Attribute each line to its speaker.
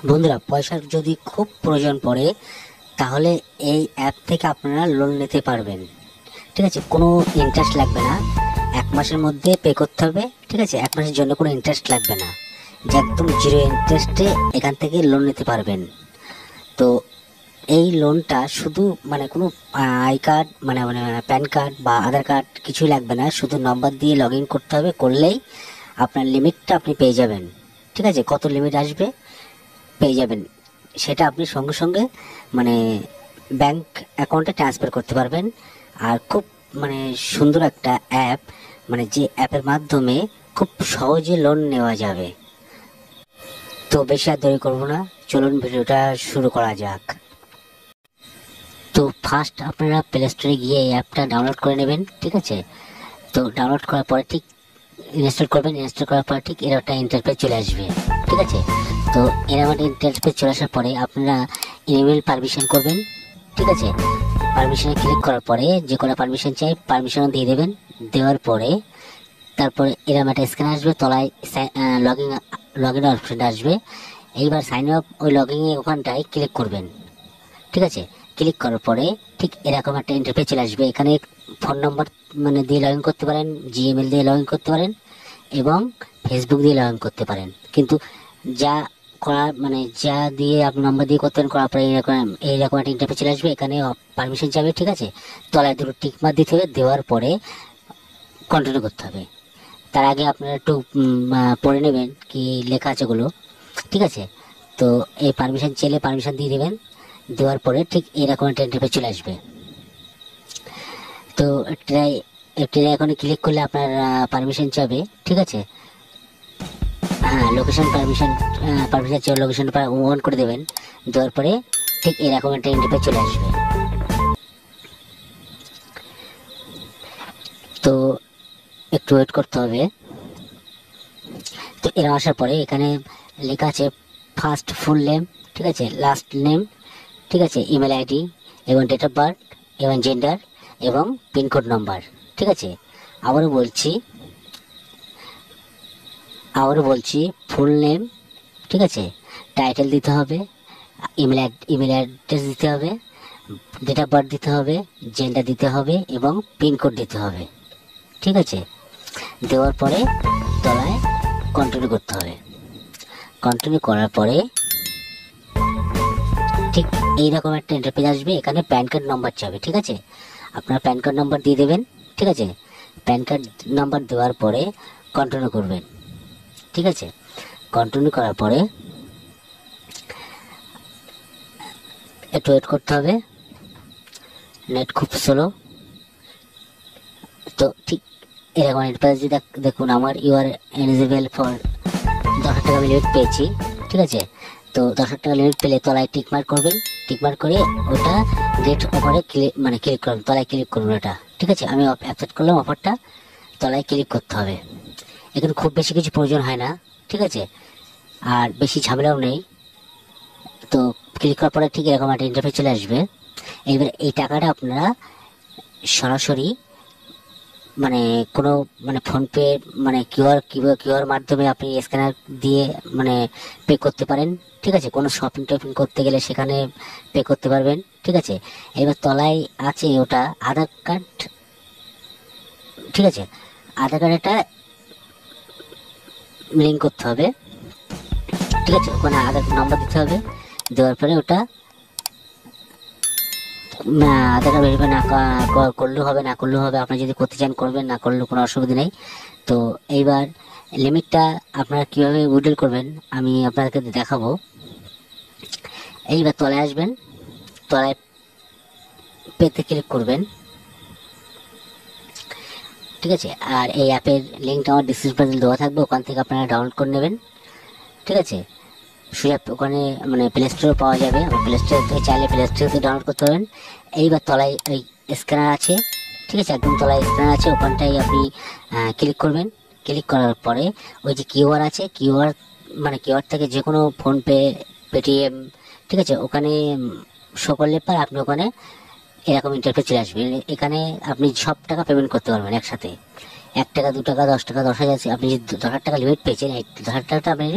Speaker 1: বন্ধুরা, পয়সার যদি খুব প্রয়োজন পড়ে তাহলে এই অ্যাপ থেকে আপনারা লোন নিতে পারবেন। ঠিক আছে, কোনো ইন্টারেস্ট লাগবে না, 1 মাসের মধ্যে পে করতে হবে। ঠিক আছে, 1 মাসের জন্য কোনো ইন্টারেস্ট লাগবে না, যে একদম জিরো ইন্টারেস্টে এখান থেকে লোন নিতে পারবেন। তো এই লোনটা শুধু কোনো আই কার্ড মানে প্যান কার্ড বা আধার কার্ড কিছুই লাগবে না, শুধু নম্বর দিয়ে লগ ইন করতে হবে, করলেই আপনার লিমিটটা আপনি পেয়ে যাবেন। ঠিক আছে, কত লিমিট আসবে পেয়ে যাবেন, সেটা আপনি সঙ্গে সঙ্গে ব্যাংক অ্যাকাউন্টে ট্রান্সফার করতে পারবেন। আর খুব সুন্দর একটা অ্যাপ, যে অ্যাপের মাধ্যমে খুব সহজে লোন নেওয়া যাবে। তো বেশি আর দেরি করবো না, চলুন ভিডিওটা শুরু করা যাক। তো ফার্স্ট আপনারা প্লে স্টোরে গিয়ে এই অ্যাপটা ডাউনলোড করে নেবেন। ঠিক আছে, তো ডাউনলোড করার পরে ঠিক ইনস্টল করবেন। ইনস্টল করার পরে ঠিক এর একটা ইন্টারফেস চলে আসবে। ঠিক আছে, তো এর আমাদের ইন্টারফেস চলে আসার পরে আপনারা ইমেল পারমিশন করবেন। ঠিক আছে, পারমিশনে ক্লিক করার পরে যে কোনো পারমিশন চাই পারমিশন দিয়ে দেবেন। দেওয়ার পরে তারপরে এরকম একটা স্ক্যান আসবে, তলায় লগ ইন অপশনটা আসবে। এইবার সাইন আপ ওই লগইনে ওখানটায় ক্লিক করবেন। ঠিক আছে, ক্লিক করার পরে ঠিক এরকম একটা ইন্টারফেস চলে আসবে। এখানে ফোন নম্বর দিয়ে লগ ইন করতে পারেন, জিমেল দিয়ে লগ ইন করতে পারেন এবং ফেসবুক দিয়ে লগ ইন করতে পারেন। কিন্তু যা করার যা দিয়ে আপনি নম্বর দিয়ে করতে পারেন, করার পরে এইরকম একটা ইন্টারফেস চলে আসবে। এখানে পারমিশন চাইবে। ঠিক আছে, তলায় দুটো টিক মার্ক দিতে হবে, দেওয়ার পরে কন্টিনিউ করতে হবে। তার আগে আপনারা একটু পড়ে নেবেন কি লেখা আছে ওগুলো। ঠিক আছে, তো এই পারমিশন চাইলে পারমিশন দিয়ে দেবেন। দেওয়ার পরে ঠিক এরকম একটা ইন্টারফেস চলে আসবে। তো ট্রাই এখন ক্লিক করলে আপনার পারমিশন চাবে। ঠিক আছে, হ্যাঁ, লোকেশন পারমিশন চাই, লোকেশনটা অন করে দেবেন। দেওয়ার পরে ঠিক এরকম একটা ইন্টারফেস চলে আসবে। তো একটু ওয়েট করতে হবে। তো এরা আসার পরে এখানে লেখা আছে ফার্স্ট ফুল নেম, ঠিক আছে, লাস্ট নেম, ঠিক আছে, ইমেল আইডি এবং ডেট অফ বার্থ এবং জেন্ডার এবং পিনকোড নাম্বার। ঠিক আছে, আবারও বলছি ফুল নেম, ঠিক আছে, টাইটেল দিতে হবে, ইমেল অ্যাড্রেস দিতে হবে, ডেট অফ বার্থ দিতে হবে, জেন্ডার দিতে হবে এবং পিনকোড দিতে হবে। ঠিক আছে, দেওয়ার পরে তলায় কন্টিনিউ করতে হবে। কন্টিনিউ করার পরে ঠিক এইরকম একটা ইন্টারফেস আসবে। এখানে প্যান কার্ড নাম্বার চাবে। ঠিক আছে, আপনার প্যান কার্ড নাম্বার দিয়ে দেবেন। ঠিক আছে, প্যান কার্ড নাম্বার দেওয়ার পরে কন্টিনিউ করবেন। ঠিক আছে, কন্টিনিউ করার পরে একটু ওয়েট করতে হবে, নেট খুব স্লো। তো ঠিক এরকম ইন্টারফেস দেখুন, আমার ইউ আর এলিজিবল ফর 10,000 টাকা লিমিট পেয়েছি। ঠিক আছে, তো 10,000 টাকা লিমিট পেলে তলায় টিক মার্ক করবেন। টিক মার্ক করে ওটা গেট অফারে ক্লিক করবেন, তলায় ক্লিক করবেন ওটা। ঠিক আছে, আমি অ্যাকসেপ্ট করলাম অফারটা, তলায় ক্লিক করতে হবে। এখানে খুব বেশি কিছু প্রয়োজন হয় না। ঠিক আছে, আর বেশি ঝামেলাও নেই। তো ক্লিক করার পরে ঠিক এরকম একটা ইন্টারফেস চলে আসবে। এবার এই টাকাটা আপনারা সরাসরি কোনো ফোনপে কিউআর মাধ্যমে আপনি স্ক্যানার দিয়ে পে করতে পারেন। ঠিক আছে, কোনো শপিং টপিং করতে গেলে সেখানে পে করতে পারবেন। ঠিক আছে, এবার তলায় আছে ওটা আধার কার্ড। ঠিক আছে, আধার কার্ড একটা লিঙ্ক করতে হবে। ঠিক আছে, ওখানে আধার নম্বর দিতে হবে। দেওয়ার পরে ওটা আধার কার্ড ভেরিফাই না করলেও হবে, না করলেও হবে। আপনি যদি করতে চান করবেন, না করলেও কোনো অসুবিধা নেই। তো এইবার লিমিটটা আপনারা কীভাবে উইথড্র করবেন আমি আপনাদেরকে দেখাবো। এইবার তলায় আসবেন, তলায় পেতে ক্লিক করবেন। ঠিক আছে, আর এই অ্যাপের লিঙ্কটা আমার ডিসক্রিপশনে দেওয়া থাকবে, ওখান থেকে আপনারা ডাউনলোড করে নেবেন। ঠিক আছে, ওখানে প্লে স্টোরে পাওয়া যাবে। প্লে স্টোর থেকে চাইলে প্লে স্টোর থেকে ডাউনলোড করতে পারবেন। এইবার তলায় ওই স্ক্যানার আছে। ঠিক আছে, একদম তলায় স্ক্যানার আছে, ওখানটায় আপনি ক্লিক করবেন। ক্লিক করার পরে ওই যে কিউআর আছে, কিউআর থেকে যে কোনো ফোনপে, পেটিএম, ঠিক আছে, ওখানে শো করলে পর আপনি ওখানে এরকম ইন্টারফেস চলে আসবে। এখানে আপনি সব টাকা পেমেন্ট করতে পারবেন একসাথে, 1 টাকা, 2 টাকা, 10 টাকা, 10,000। আপনি যে 10,000 টাকা লিমিট পেয়েছেন, এই 10,000 টাকাটা আপনি